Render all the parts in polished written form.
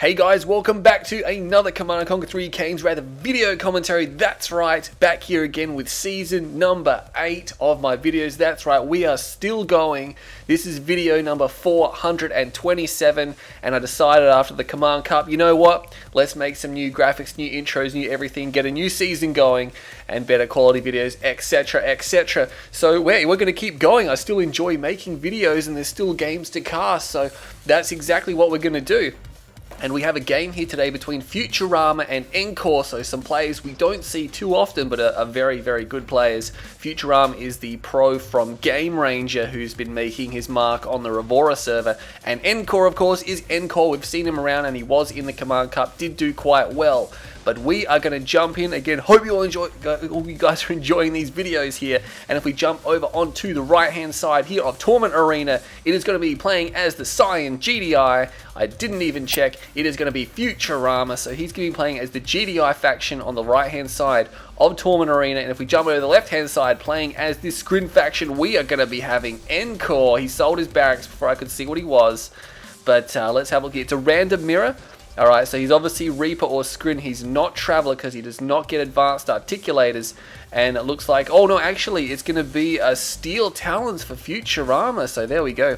Hey guys, welcome back to another Command & Conquer 3 Kane's Wrath video commentary. That's right, back here again with season number 8 of my videos. That's right, we are still going. This is video number 427, and I decided after the Command Cup, you know what? Let's make some new graphics, new intros, new everything, get a new season going, and better quality videos, etc, etc. So we're going to keep going. I still enjoy making videos, and there's still games to cast, so that's exactly what we're going to do. And we have a game here today between Futurama and EnCore, so some players we don't see too often, but are very, very good players. Futurama is the pro from Game Ranger who's been making his mark on the Revora server, and EnCore, of course, is EnCore. We've seen him around, and he was in the Command Cup, did do quite well. But we are going to jump in again. Hope you all you guys are enjoying these videos here. And if we jump over onto the right hand side here of Tournament Arena, it is going to be playing as the Cyan GDI. I didn't even check. It is going to be Futurama, so he's going to be playing as the GDI faction on the right hand side of Tournament Arena. And if we jump over to the left hand side, playing as this Scrin faction, we are going to be having EnCore. He sold his barracks before I could see what he was. But let's have a look here. It's a random mirror. Alright, so he's obviously Reaper or Scrin. He's not Traveler because he does not get advanced articulators. And it looks like, oh no, actually it's going to be a Steel Talons for Futurama. So there we go.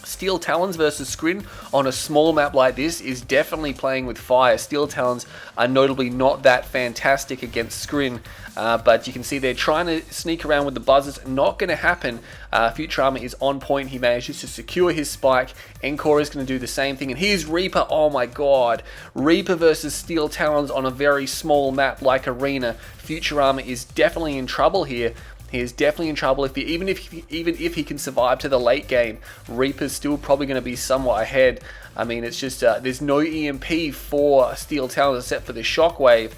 Steel Talons versus Scrin on a small map like this is definitely playing with fire. Steel Talons are notably not that fantastic against Scrin, but you can see they're trying to sneak around with the buzzers. Not going to happen. Futurama is on point. He manages to secure his spike. EnCore is going to do the same thing, and here's Reaper. Oh my god, Reaper versus Steel Talons on a very small map like Arena. Futurama is definitely in trouble here. He is definitely in trouble. Even if he can survive to the late game, Reaper's still probably going to be somewhat ahead. I mean, it's just there's no EMP for Steel Talons except for the Shockwave.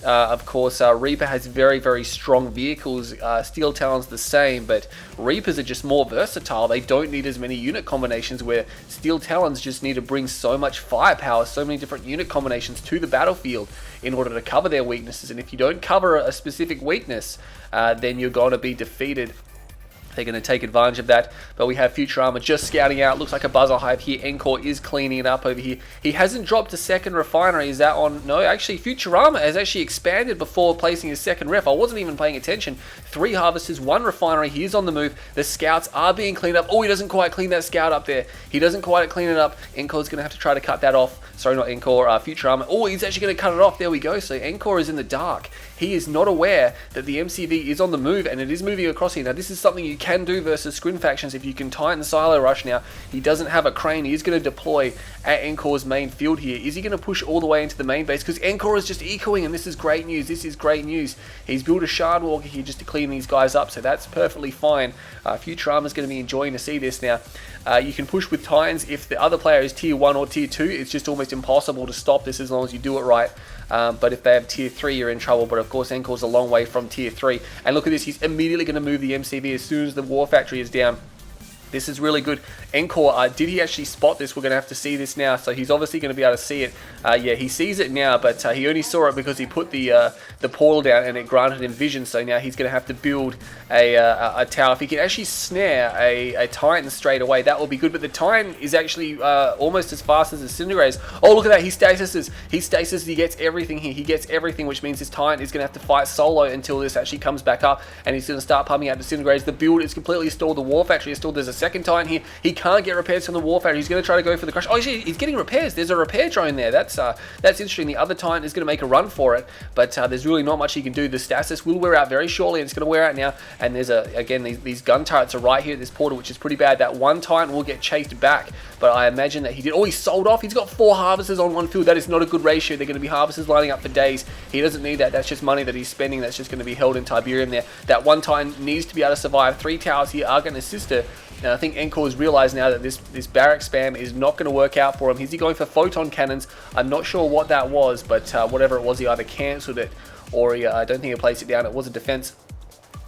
Of course, Reaper has very, very strong vehicles. Steel Talons the same, but Reapers are just more versatile. They don't need as many unit combinations, where Steel Talons just need to bring so much firepower, so many different unit combinations to the battlefield in order to cover their weaknesses. And if you don't cover a specific weakness, then you're going to be defeated. They're going to take advantage of that. But we have Futurama just scouting out. Looks like a buzzer hive here. EnCore is cleaning it up over here. He hasn't dropped a second refinery. Is that on? No, actually Futurama has actually expanded before placing his second ref. I wasn't even paying attention. 3 harvesters, 1 refinery. He is on the move. The scouts are being cleaned up. Oh, he doesn't quite clean that scout up there. He doesn't quite clean it up. EnCore's going to have to try to cut that off. Sorry, not EnCore, Futurama. Oh, he's actually going to cut it off. There we go. So EnCore is in the dark. He is not aware that the MCV is on the move, and it is moving across here. Now, this is something you can do versus Scrin factions if you can tighten the silo rush. Now, he doesn't have a crane. He is going to deploy at EnCore's main field here. Is he going to push all the way into the main base? Because EnCore is just ecoing, and this is great news. This is great news. He's built a Shard Walker here just to clean these guys up, so that's perfectly fine. Futurama is going to be enjoying to see this now. You can push with Titans. If the other player is tier 1 or tier 2, it's just almost impossible to stop this as long as you do it right. But if they have tier 3, you're in trouble. But of course, EnCore's a long way from tier 3. And look at this, he's immediately going to move the MCV as soon as the War Factory is down. This is really good. EnCore, did he actually spot this? We're going to have to see this now. So he's obviously going to be able to see it. Yeah, he sees it now, but he only saw it because he put the portal down and it granted him vision. So now he's going to have to build a tower. If he can actually snare a Titan straight away, that will be good. But the Titan is actually almost as fast as the Incinerators. Oh, look at that. He stasises. He stasis. He gets everything here. He gets everything, which means this Titan is going to have to fight solo until this actually comes back up. And he's going to start pumping out Incinerators. The build is completely stalled. The War Factory is stalled. There's a second Titan here. He can't get repairs from the War Factory. He's going to try to go for the crush. Oh, he's getting repairs. There's a repair drone there. That's interesting. The other Titan is going to make a run for it, but there's really not much he can do. The stasis will wear out very shortly, and it's going to wear out now. And there's again these gun turrets are right here at this portal, which is pretty bad. That one Titan will get chased back, but I imagine that he did. Oh, he sold off. He's got 4 harvesters on one field. That is not a good ratio. They're going to be harvesters lining up for days. He doesn't need that. That's just money that he's spending. That's just going to be held in Tiberium there. That one Titan needs to be able to survive. 3 towers here are going to assist her. And I think EnCore has realised now that this barrack spam is not going to work out for him. Is he going for photon cannons? I'm not sure what that was, but whatever it was, he either cancelled it or I don't think he placed it down. It was a defense.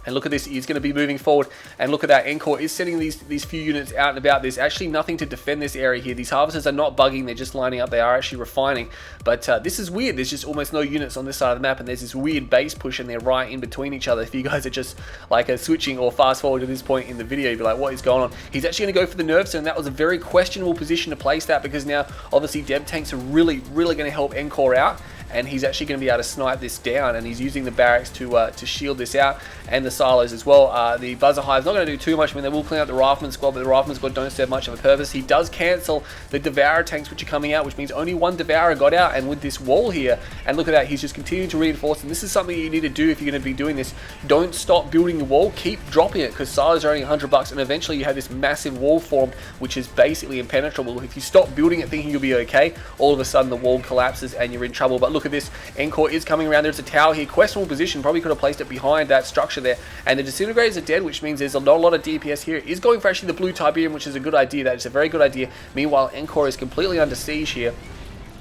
And look at this, he's going to be moving forward. And look at that, EnCore is sending these few units out and about. There's actually nothing to defend this area here. These harvesters are not bugging, they're just lining up. They are actually refining. But this is weird. There's just almost no units on this side of the map. And there's this weird base push and they're right in between each other. If you guys are just like switching or fast forward to this point in the video, you'd be like, what is going on? He's actually going to go for the nerf zone. That was a very questionable position to place that, because now obviously Deb tanks are really going to help EnCore out. And he's actually going to be able to snipe this down, and he's using the barracks to shield this out, and the silos as well. The buzzer hive's not going to do too much. I mean, they will clean out the rifleman squad, but the rifleman squad don't serve much of a purpose. He does cancel the devourer tanks which are coming out, which means only one devourer got out. And with this wall here, and look at that, he's just continuing to reinforce. And this is something you need to do if you're going to be doing this. Don't stop building your wall, keep dropping it, because silos are only $100, and eventually you have this massive wall formed which is basically impenetrable. If you stop building it thinking you'll be okay, all of a sudden the wall collapses and you're in trouble. But look at this, EnCore is coming around. There's a tower here, questionable position, probably could have placed it behind that structure there. And the disintegrators are dead, which means there's not a lot of DPS here. Is going for actually the blue Tiberium, which is a good idea. That is a very good idea. Meanwhile, EnCore is completely under siege here.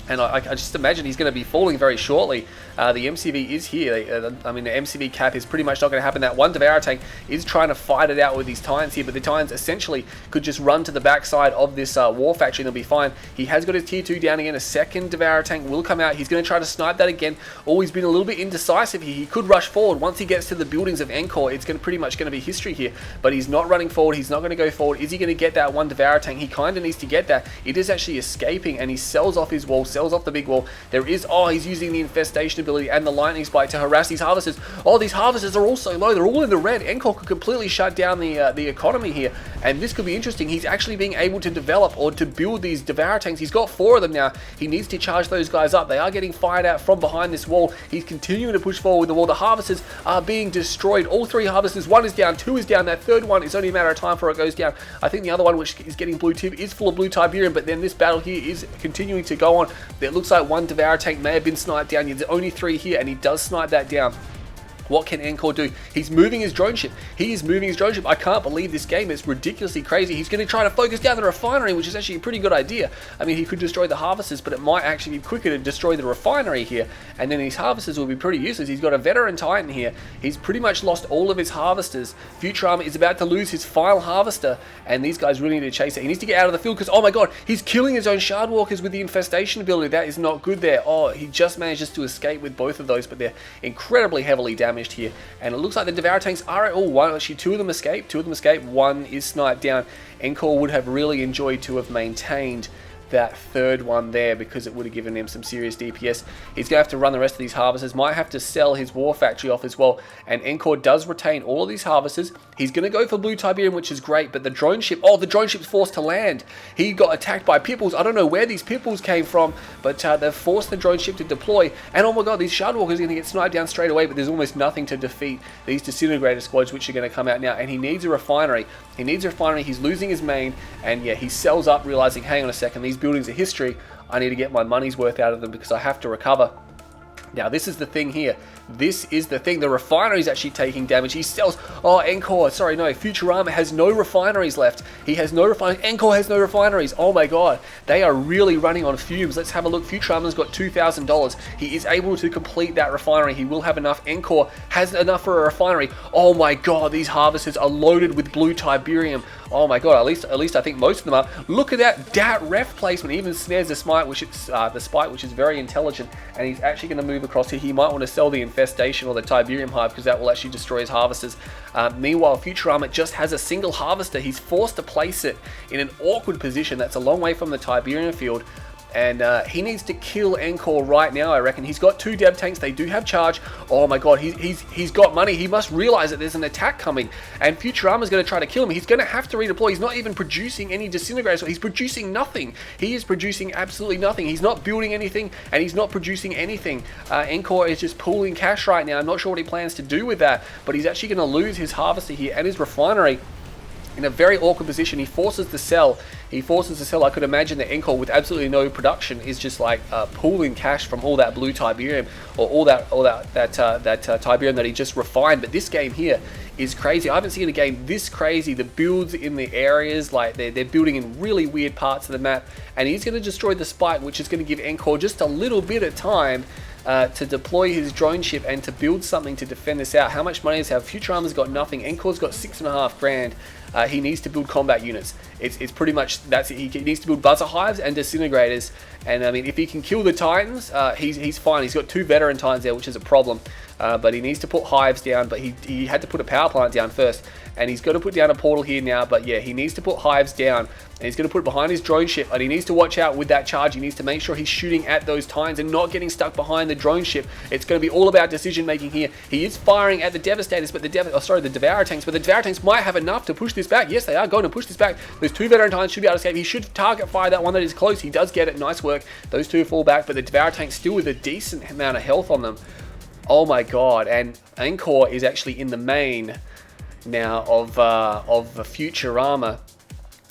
And I just imagine he's going to be falling very shortly. The MCV is here. I mean, the MCV cap is pretty much not going to happen. That one Devourer tank is trying to fight it out with these Titans here, but the Titans essentially could just run to the backside of this war factory and they'll be fine. He has got his tier 2 down again. A second Devourer tank will come out. He's going to try to snipe that again. Always been a little bit indecisive here. He could rush forward. Once he gets to the buildings of EnCore, it's pretty much going to be history here. But he's not running forward. He's not going to go forward. Is he going to get that one Devourer tank? He kind of needs to get that. It is actually escaping, and he sells off his wall, sells off the big wall. There is, he's using the infestation ability and the lightning spike to harass these harvesters. These harvesters are all so low. They're all in the red. EnCore could completely shut down the economy here, and this could be interesting. He's actually being able to develop or to build these Devourer tanks. He's got 4 of them now. He needs to charge those guys up. They are getting fired out from behind this wall. He's continuing to push forward with the wall. The harvesters are being destroyed. All 3 harvesters. 1 is down, 2 is down. That 3rd one is only a matter of time before it goes down. I think the other one, which is getting blue tip, is full of blue Tiberium, but then this battle here is continuing to go on. It looks like one Devourer tank may have been sniped down. There's only 3 here, and he does snipe that down. What can EnCore do? He's moving his drone ship. He is moving his drone ship. I can't believe this game is ridiculously crazy. He's going to try to focus down the refinery, which is actually a pretty good idea. I mean, he could destroy the harvesters, but it might actually be quicker to destroy the refinery here. And then these harvesters will be pretty useless. He's got a veteran Titan here. He's pretty much lost all of his harvesters. Futurama is about to lose his final harvester, and these guys really need to chase it. He needs to get out of the field because, oh my god, he's killing his own shard walkers with the infestation ability. That is not good there. He just manages to escape with both of those, but they're incredibly heavily damaged here. And it looks like the Devourer tanks are at all one. Actually, 2 of them escape. 2 of them escape. 1 is sniped down. EnCore would have really enjoyed to have maintained that 3rd one there, because it would have given him some serious DPS. He's going to have to run the rest of these harvesters. Might have to sell his war factory off as well. And EnCore does retain all of these harvesters. He's going to go for blue Tiberium, which is great, but the drone ship, the drone ship's forced to land. He got attacked by pitbulls. I don't know where these pitbulls came from, but they've forced the drone ship to deploy. And oh my god, these shard walkers are going to get sniped down straight away, but there's almost nothing to defeat these disintegrator squads, which are going to come out now. And he needs a refinery. He needs a refinery. He's losing his main, and yeah, he sells up, realizing, hang on a second, these buildings are history. I need to get my money's worth out of them because I have to recover. Now, this is the thing here. This is the thing. The refinery is actually taking damage. He sells... EnCore. Sorry, no. Futurama has no refineries left. He has no refineries. EnCore has no refineries. Oh my god. They are really running on fumes. Let's have a look. Futurama's got $2,000. He is able to complete that refinery. He will have enough. EnCore has enough for a refinery. Oh my god. These harvesters are loaded with blue Tiberium. Oh my god. At least I think most of them are. Look at that ref placement. He even snares the spike, which is very intelligent. And he's actually going to move across here. He might want to sell the infestation or the Tiberium hive, because that will actually destroy his harvesters. Meanwhile, Futurama just has a single harvester. He's forced to place it in an awkward position that's a long way from the Tiberium field. And he needs to kill EnCore right now, I reckon. He's got 2 Deb tanks. They do have charge. Oh my god, he's got money. He must realize that there's an attack coming. And Futurama's going to try to kill him. He's going to have to redeploy. He's not even producing any disintegrators. He's producing nothing. He is producing absolutely nothing. He's not building anything, and he's not producing anything. EnCore is just pooling cash right now. I'm not sure what he plans to do with that, but he's actually going to lose his harvester here and his refinery. In a very awkward position. He forces the sell. I could imagine that EnCore with absolutely no production is just like pooling cash from all that blue Tiberium, or all that Tiberium that he just refined. But this game here is crazy. I haven't seen a game this crazy. The builds in the areas, like they're building in really weird parts of the map, and he's going to destroy the spike, which is going to give EnCore just a little bit of time to deploy his drone ship and to build something to defend this out. How much money does he have? Futurama's got nothing. EnCore's got 6.5 grand. He needs to build combat units. It's pretty much, that's it. He needs to build buzzer hives and disintegrators. And I mean, if he can kill the Titans, he's fine. He's got 2 veteran Titans there, which is a problem. But he needs to put hives down, but he had to put a power plant down first. And he's got to put down a portal here now, but yeah, he needs to put hives down. And he's going to put it behind his drone ship, and he needs to watch out with that charge. He needs to make sure he's shooting at those Titans and not getting stuck behind the drone ship. It's going to be all about decision making here. He is firing at the Devastators, but the Devourer tanks, but the Devourer tanks might have enough to push this back. Yes, they are going to push this back. Those 2 veteran Titans should be able to escape. He should target fire that one that is close. He does get it. Nice work. Those 2 fall back, but the Devourer tanks still with a decent amount of health on them. Oh my god, and EnCore is actually in the main now of Futurama,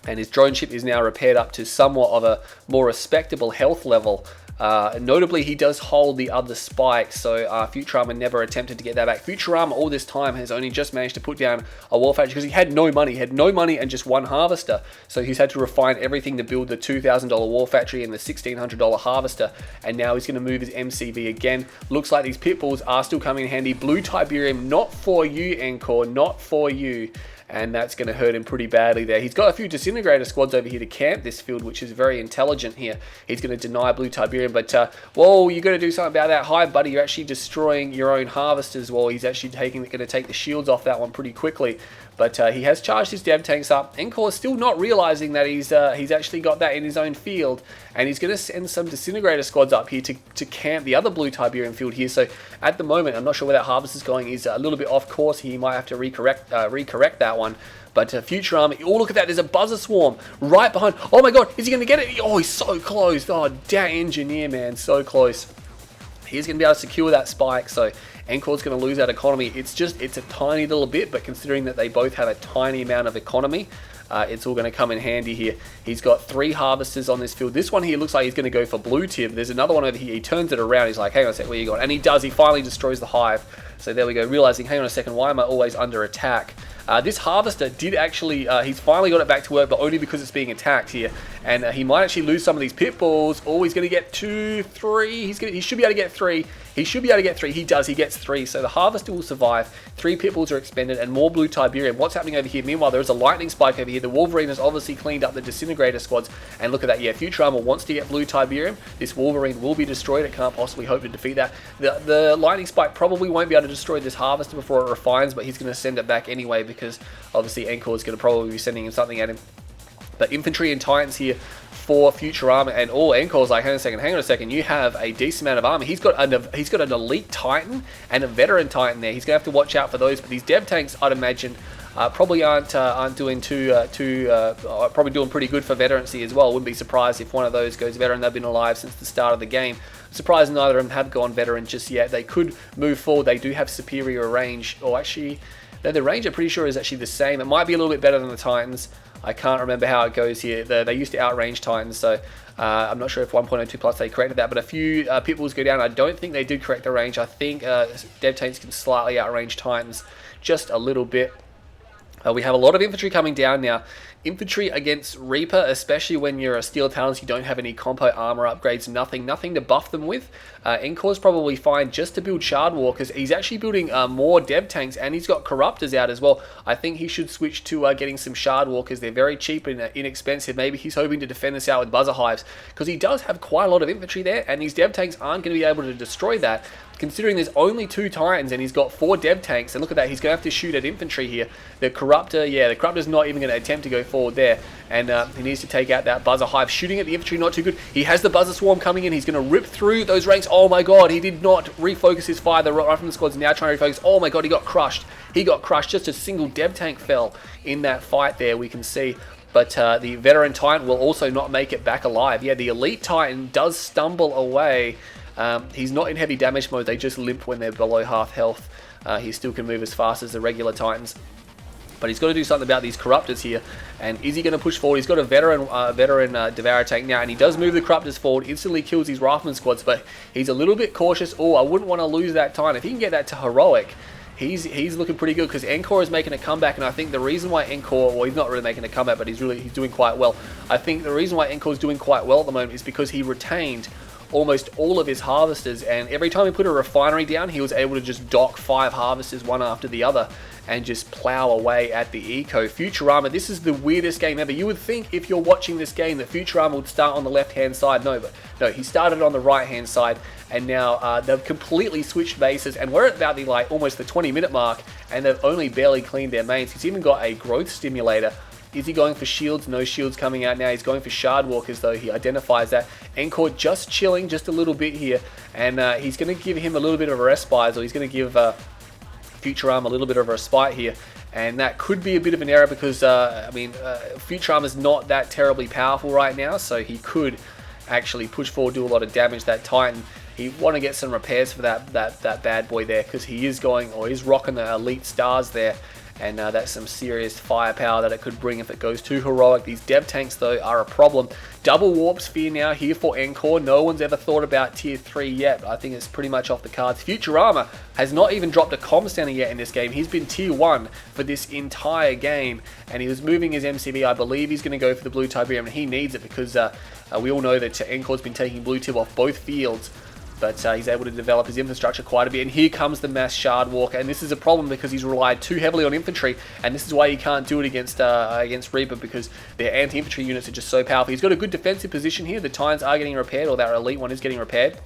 and his drone ship is now repaired up to somewhat of a more respectable health level. Notably, he does hold the other spike, so Futurama never attempted to get that back. Futurama all this time has only just managed to put down a war factory because he had no money. He had no money and just 1 harvester, so he's had to refine everything to build the $2,000 war factory and the $1,600 harvester, and now he's going to move his MCV again. Looks like these pit bulls are still coming in handy. Blue Tiberium, not for you, EnCore, not for you. And that's going to hurt him pretty badly there. He's got a few disintegrator squads over here to camp this field, which is very intelligent here. He's going to deny Blue Tiberium, but whoa, you got to do something about that hive, buddy. You're actually destroying your own harvesters. Well, he's actually going to take the shields off that one pretty quickly. But he has charged his dev tanks up. EnCore is still not realizing that he's actually got that in his own field, and he's going to send some disintegrator squads up here to camp the other Blue Tiberium field here. So at the moment, I'm not sure where that harvest is going. He's a little bit off course. He might have to recorrect that one. But Futurama, oh look at that, there's a buzzer swarm right behind. Oh my god, is he going to get it? Oh, he's so close. Oh, damn engineer, man, so close. He's going to be able to secure that spike, so EnCore's going to lose that economy. It's a tiny little bit, but considering that they both have a tiny amount of economy, it's all going to come in handy here. He's got 3 harvesters on this field. This one here looks like he's going to go for blue tip. There's another one over here. He turns it around. He's like, hang on a second, where you going? And he does. He finally destroys the hive. So there we go, realizing, hang on a second, why am I always under attack? This harvester did actually, he's finally got it back to work, but only because it's being attacked here. And he might actually lose some of these pit bulls. Oh, he's going to get 2, 3. He should be able to get 3. He should be able to get 3. He does. He gets 3. So the harvester will survive. 3 pit bulls are expended and more blue Tiberium. What's happening over here? Meanwhile, there's a lightning spike over here. The Wolverine has obviously cleaned up the disintegrator squads. And look at that. Yeah, Futurama wants to get blue Tiberium. This Wolverine will be destroyed. It can't possibly hope to defeat that. The lightning spike probably won't be able to destroy this harvester before it refines, but he's going to send it back anyway because obviously EnCore is going to probably be sending him something at him. But infantry and Titans here for Futurama, and all EnCore's like, hang on a second, you have a decent amount of armor. He's got an elite Titan and a veteran Titan there. He's going to have to watch out for those, but these dev tanks, I'd imagine, probably aren't doing probably doing pretty good for veterancy as well. Wouldn't be surprised if one of those goes veteran. They've been alive since the start of the game. Surprised neither of them have gone veteran just yet. They could move forward. They do have superior range, or actually, the range I'm pretty sure is actually the same. It might be a little bit better than the Titans. I can't remember how it goes here. They used to outrange Titans, so I'm not sure if 1.02 plus they corrected that, but a few pit bulls go down. I don't think they did correct the range. I think dev tanks can slightly outrange Titans just a little bit. We have a lot of infantry coming down now. Infantry against Reaper, especially when you're a Steel Talons, you don't have any compo armor upgrades, nothing to buff them with. EnCore's probably fine just to build Shard Walkers. He's actually building more dev tanks, and he's got Corruptors out as well. I think he should switch to getting some Shard Walkers. They're very cheap and inexpensive. Maybe he's hoping to defend this out with Buzzer Hives, because he does have quite a lot of infantry there, and these dev tanks aren't going to be able to destroy that. Considering there's only 2 Titans and he's got 4 dev tanks, and look at that, he's going to have to shoot at infantry here. The Corruptor, yeah, the Corruptor's not even going to attempt to go forward there, and he needs to take out that Buzzer Hive. Shooting at the infantry, not too good. He has the Buzzer Swarm coming in. He's going to rip through those ranks. Oh my god, he did not refocus his fire. The Rifleman squad's now trying to refocus. Oh my god, he got crushed. He got crushed. Just a single dev tank fell in that fight there, we can see. But the veteran Titan will also not make it back alive. Yeah, the elite Titan does stumble away. He's not in heavy damage mode. They just limp when they're below half health. He still can move as fast as the regular Titans. But he's got to do something about these Corruptors here. And is he going to push forward? He's got a veteran Devourer tank now, and he does move the Corruptors forward, instantly kills his Rifleman squads, but he's a little bit cautious. Oh, I wouldn't want to lose that Titan. If he can get that to Heroic, he's looking pretty good, because EnCore is making a comeback, and I think the reason why EnCore, well, he's not really making a comeback, but he's doing quite well. I think the reason why EnCore is doing quite well at the moment is because he retained almost all of his harvesters, and every time he put a refinery down, he was able to just dock 5 harvesters one after the other and just plow away at the eco. Futurama, this is the weirdest game ever. You would think if you're watching this game that Futurama would start on the left-hand side. No, but no, he started on the right-hand side, and now they've completely switched bases, and we're at about the almost the 20-minute mark, and they've only barely cleaned their mains. He's even got a growth stimulator. Is he going for shields? No shields coming out now. He's going for shard walkers, though. He identifies that. EnCore just chilling just a little bit here, and he's going to give him a little bit of a respite, or he's going to give Futurama a little bit of a respite here, and that could be a bit of an error because Futurama's not that terribly powerful right now, so he could actually push forward, do a lot of damage. That Titan, he want to get some repairs for that bad boy there, because he is going, or he's rocking the elite stars there, and that's some serious firepower that it could bring if it goes too heroic. These dev tanks, though, are a problem. Double warp sphere now here for EnCore. No one's ever thought about tier 3 yet. I think it's pretty much off the cards. Futurama has not even dropped a comm center yet in this game. He's been tier 1 for this entire game, and he was moving his MCV. I believe he's going to go for the blue Tiberium, and he needs it because we all know that EnCore's been taking blue tip off both fields. But he's able to develop his infrastructure quite a bit. And here comes the mass shard walker. And this is a problem because he's relied too heavily on infantry. And this is why he can't do it against Reaper, because their anti-infantry units are just so powerful. He's got a good defensive position here. The Tines are getting repaired, or their elite one is getting repaired.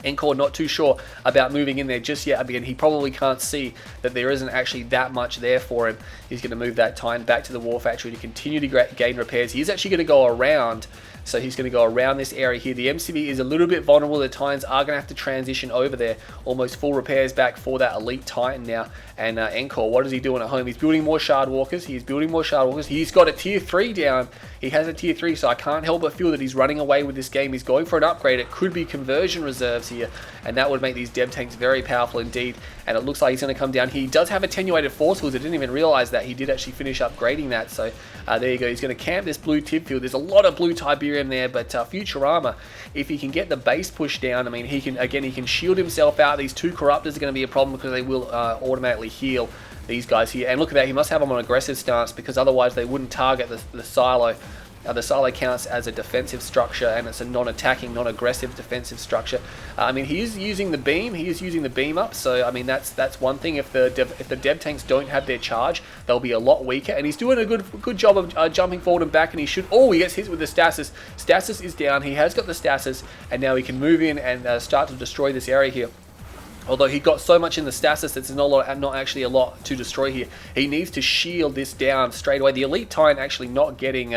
EnCore not too sure about moving in there just yet. Again, he probably can't see that there isn't actually that much there for him. He's going to move that Titan back to the War Factory to continue to gain repairs. He's actually going to go around. So he's going to go around this area here. The MCV is a little bit vulnerable. The Titans are going to have to transition over there. Almost full repairs back for that elite Titan now. And EnCore, what is he doing at home? He's building more shard walkers. He's building more shard walkers. He's got a tier 3 down. He has a tier 3, so I can't help but feel that he's running away with this game. He's going for an upgrade. It could be conversion reserves here, and that would make these dev tanks very powerful indeed. And it looks like he's going to come down here. He does have attenuated force fields. I didn't even realize that. He did actually finish upgrading that. So there you go. He's going to camp this blue tip field. There's a lot of blue Tiberium there, but Futurama, if he can get the base push down, I mean, he can shield himself out. These 2 corruptors are going to be a problem because they will automatically heal these guys here. And look at that, he must have them on aggressive stance, because otherwise they wouldn't target the silo. The silo counts as a defensive structure, and it's a non-attacking, non-aggressive defensive structure. I mean, he is using the beam. He is using the beam up. So I mean, that's one thing. If the dev tanks don't have their charge, they'll be a lot weaker. And he's doing a good job of jumping forward and back. And he should. Oh, he gets hit with the stasis. Stasis is down. He has got the stasis, and now he can move in and start to destroy this area here. Although he got so much in the stasis, it's not actually a lot to destroy here. He needs to shield this down straight away. The elite Titan actually not getting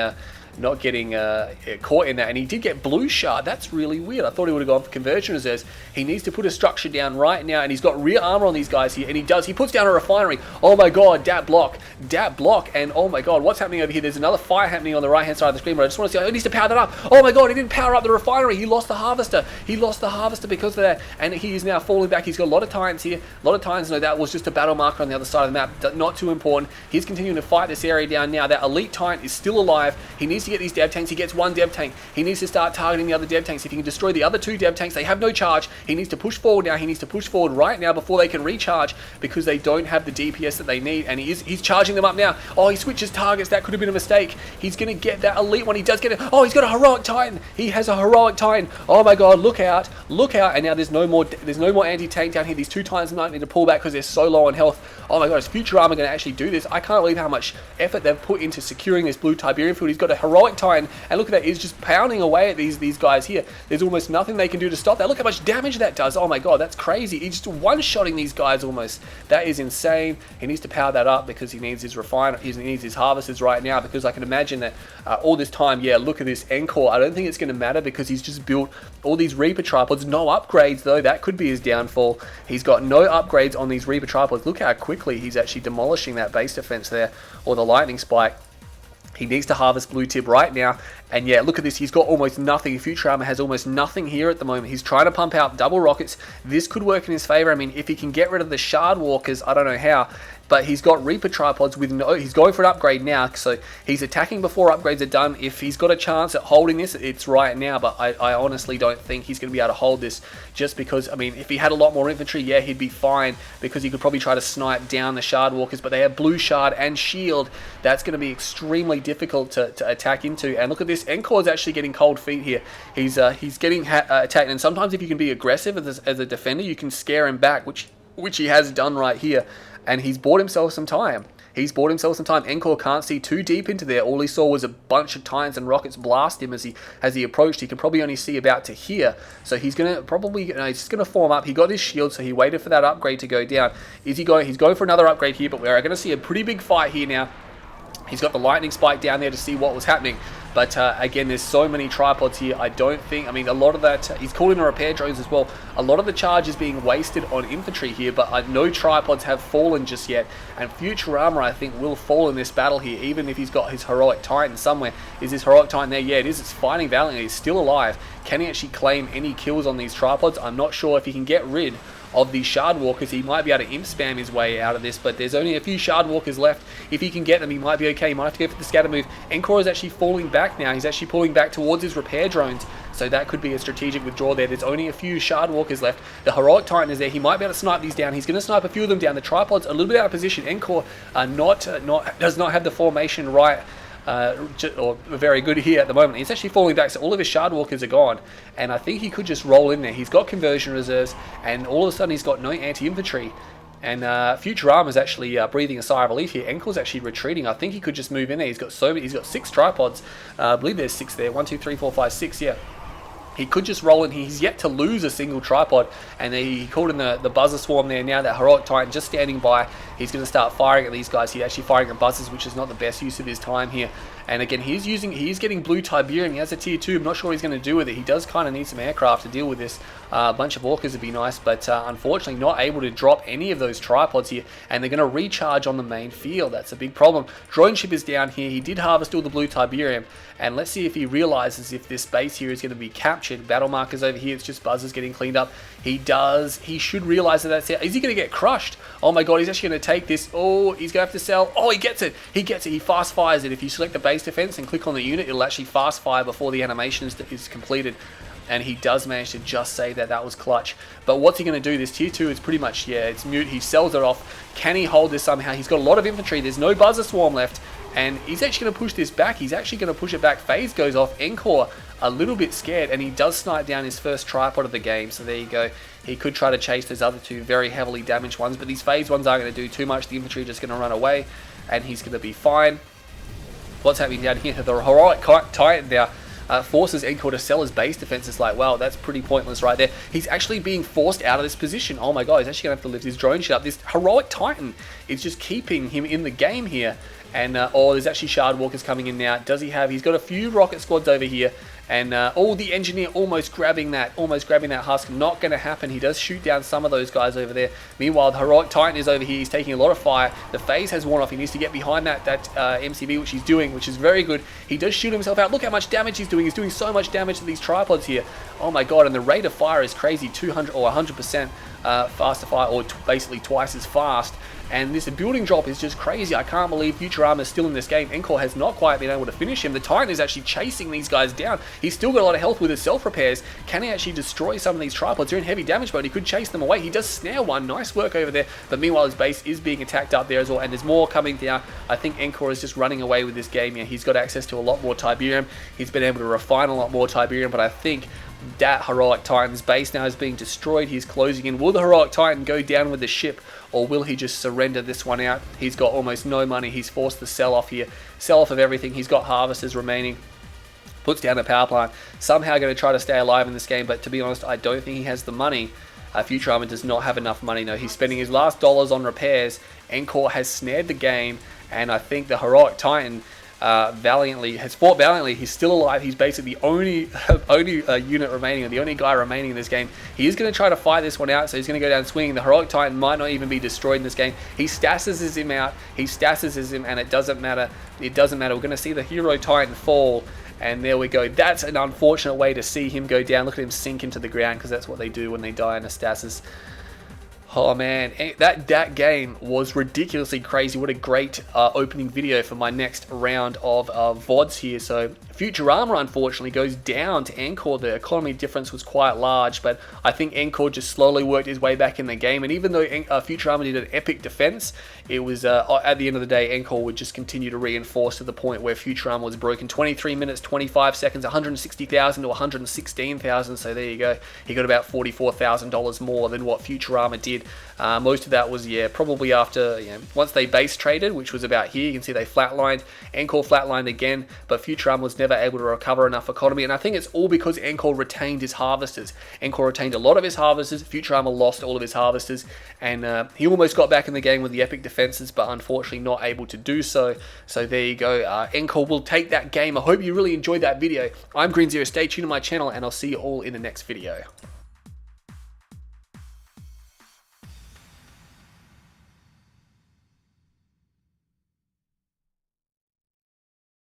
caught in that, and he did get blue shard. That's really weird. I thought he would have gone for conversion reserves. He needs to put a structure down right now, and he's got rear armor on these guys here, and he does. He puts down a refinery. Oh my god, dat block, and oh my god, what's happening over here? There's another fire happening on the right hand side of the screen, but I just want to see. Oh, he needs to power that up. Oh my god, he didn't power up the refinery. He lost the harvester. He lost the harvester because of that, and he is now falling back. He's got a lot of Titans here. A lot of Titans. No, that was just a battle marker on the other side of the map. Not too important. He's continuing to fight this area down now. That elite Titan is still alive. He needs to get these dev tanks. He gets one dev tank. He needs to start targeting the other dev tanks. If he can destroy the other 2 dev tanks, they have no charge. He needs to push forward now. He needs to push forward right now before they can recharge, because they don't have the DPS that they need, and he's charging them up now. Oh, he switches targets. That could have been a mistake. He's going to get that elite one. He does get it. Oh, he's got a heroic Titan. He has a heroic Titan. Oh my god, look out. Look out. And now there's no more anti-tank down here. These 2 Titans might need to pull back because they're so low on health. Oh my god, is Futurama going to actually do this? I can't believe how much effort they've put into securing this blue Tiberium field. He's got a heroic Titan, and look at that. He's just pounding away at these guys here. There's almost nothing they can do to stop that. Look how much damage that does. Oh my god, that's crazy. He's just one-shotting these guys almost. That is insane. He needs to power that up because he needs his refiner. He needs his harvesters right now, because I can imagine that all this time, yeah, look at this EnCore. I don't think it's going to matter because he's just built all these Reaper tripods. No upgrades though. That could be his downfall. He's got no upgrades on these Reaper tripods. Look how quickly he's actually demolishing that base defense there, or the lightning spike. He needs to harvest blue tip right now. And yeah, look at this. He's got almost nothing. Futurama has almost nothing here at the moment. He's trying to pump out double rockets. This could work in his favor. I mean, if he can get rid of the shard walkers, I don't know how. But he's got Reaper tripods with no... He's going for an upgrade now. So he's attacking before upgrades are done. If he's got a chance at holding this, it's right now. But I honestly don't think he's going to be able to hold this. Just because, I mean, if he had a lot more infantry, yeah, he'd be fine. Because he could probably try to snipe down the shard walkers. But they have blue shard and shield. That's going to be extremely difficult to attack into. And look at this. this. EnCore is actually getting cold feet here. He's getting attacked, and sometimes if you can be aggressive as a defender, you can scare him back, which he has done right here, and he's bought himself some time. EnCore can't see too deep into there. All he saw was a bunch of Titans and rockets blast him as he approached. He could probably only see about to here. So he's gonna probably, he's just gonna form up. He got his shield, so he waited for that upgrade to go down. He's going for another upgrade here, but we're gonna see a pretty big fight here now. He's got the lightning spike down there to see what was happening. But again, there's so many tripods here. I don't think, I mean, a lot of that, he's calling the repair drones as well. A lot of the charge is being wasted on infantry here, but no tripods have fallen just yet. And Futurama, I think, will fall in this battle here, even if he's got his heroic Titan somewhere. Is his heroic Titan there? Yeah, it is. It's fighting valiantly. He's still alive. Can he actually claim any kills on these tripods? I'm not sure if he can get rid of the shard walkers. He might be able to imp spam his way out of this, but there's only a few shard walkers left. If he can get them, he might be okay. He might have to go for the scatter move. EnCore is actually falling back now. He's actually pulling back towards his repair drones, so that could be a strategic withdrawal there. There's only a few shard walkers left. The heroic Titan is there. He might be able to snipe these down. He's going to snipe a few of them down. The tripod's a little bit out of position. EnCore does not have the formation right, or very good here at the moment. He's actually falling back, so all of his shard walkers are gone, and I think he could just roll in there. He's got conversion reserves, and all of a sudden he's got no anti-infantry, and Futurama is actually breathing a sigh of relief here. EnCore's actually retreating. I think he could just move in there. He's got 6 tripods. I believe there's 6 there. 1 2 3 4 5 6, yeah. He could just roll in. He's yet to lose a single tripod, and he called in the buzzer swarm there. Now that heroic Titan just standing by, he's going to start firing at these guys. He's actually firing at buzzers, which is not the best use of his time here. And again, he's getting blue Tiberium. He has a tier 2. I'm not sure what he's going to do with it. He does kind of need some aircraft to deal with this. A bunch of orcas would be nice, but unfortunately not able to drop any of those tripods here, and they're going to recharge on the main field. That's a big problem. Drone ship is down here. He did harvest all the blue Tiberium, and let's see if he realizes if this base here is going to be captured. Battle markers over here. It's just buzzers getting cleaned up. He does. He should realize that that's it. Is he going to get crushed? Oh my god, he's actually going to take this. Oh, he's going to have to sell. Oh, he gets it. He gets it. He fast fires it. If you select the base defense and click on the unit, it'll actually fast fire before the animation is completed. And he does manage to just say that was clutch. But what's he going to do? This tier 2 is pretty much, yeah, it's mute. He sells it off. Can he hold this somehow? He's got a lot of infantry. There's no buzzer swarm left. And he's actually going to push this back. He's actually going to push it back. Phase goes off. EnCore a little bit scared, and he does snipe down his first tripod of the game. So there you go. He could try to chase those other 2 very heavily damaged ones, but these phase ones aren't going to do too much. The infantry are just going to run away, and he's going to be fine. What's happening down here? The heroic Titan there forces EnCore to sell his base defense. It's like, wow, that's pretty pointless right there. He's actually being forced out of this position. Oh my god, he's actually going to have to lift his drone ship up. This heroic Titan is just keeping him in the game here. And, oh, there's actually shard walkers coming in now. Does he have, he's got a few rocket squads over here. And, oh, the engineer almost grabbing that husk. Not going to happen. He does shoot down some of those guys over there. Meanwhile, the heroic Titan is over here. He's taking a lot of fire. The phase has worn off. He needs to get behind that MCV, which he's doing, which is very good. He does shoot himself out. Look how much damage he's doing. He's doing so much damage to these tripods here. Oh my god, and the rate of fire is crazy. 200 or 100% faster fire, or basically twice as fast. And this building drop is just crazy. I can't believe Futurama is still in this game. EnCore has not quite been able to finish him. The Titan is actually chasing these guys down. He's still got a lot of health with his self-repairs. Can he actually destroy some of these tripods? They're in heavy damage mode. He could chase them away. He does snare one. Nice work over there. But meanwhile, his base is being attacked up there as well. And there's more coming down. I think EnCore is just running away with this game. Yeah, he's got access to a lot more Tiberium. He's been able to refine a lot more Tiberium. But I think that heroic Titan's base now is being destroyed. He's closing in. Will the heroic Titan go down with the ship, or will he just surrender this one out? He's got almost no money. He's forced to sell off here. Sell off of everything. He's got harvesters remaining. Puts down a power plant. Somehow going to try to stay alive in this game, but to be honest, I don't think he has the money. Futurama does not have enough money. No, he's spending his last dollars on repairs. EnCore has snared the game, and I think the heroic Titan has fought valiantly. He's still alive. He's basically the only unit remaining, or the only guy remaining in this game. He is going to try to fight this one out, so he's going to go down swinging. The heroic Titan might not even be destroyed in this game. He stasses him out. He stasses him, and it doesn't matter. It doesn't matter. We're going to see the hero Titan fall, and there we go. That's an unfortunate way to see him go down. Look at him sink into the ground, because that's what they do when they die in a stasis. Oh man, that game was ridiculously crazy. What a great opening video for my next round of VODs here. So Futurama unfortunately goes down to EnCore. The economy difference was quite large, but I think EnCore just slowly worked his way back in the game. And even though Futurama did an epic defense, it was at the end of the day, EnCore would just continue to reinforce to the point where Futurama was broken. 23 minutes, 25 seconds, 160,000 to 116,000. So there you go. He got about $44,000 more than what Futurama did. Most of that was, probably after, once they base traded, which was about here. You can see they flatlined. EnCore flatlined again, but Futurama was never able to recover enough economy. And I think it's all because EnCore retained his harvesters. EnCore retained a lot of his harvesters. Futurama lost all of his harvesters. And he almost got back in the game with the epic defenses, but unfortunately not able to do so. So there you go. EnCore will take that game. I hope you really enjoyed that video. I'm Green Zero. Stay tuned to my channel, and I'll see you all in the next video.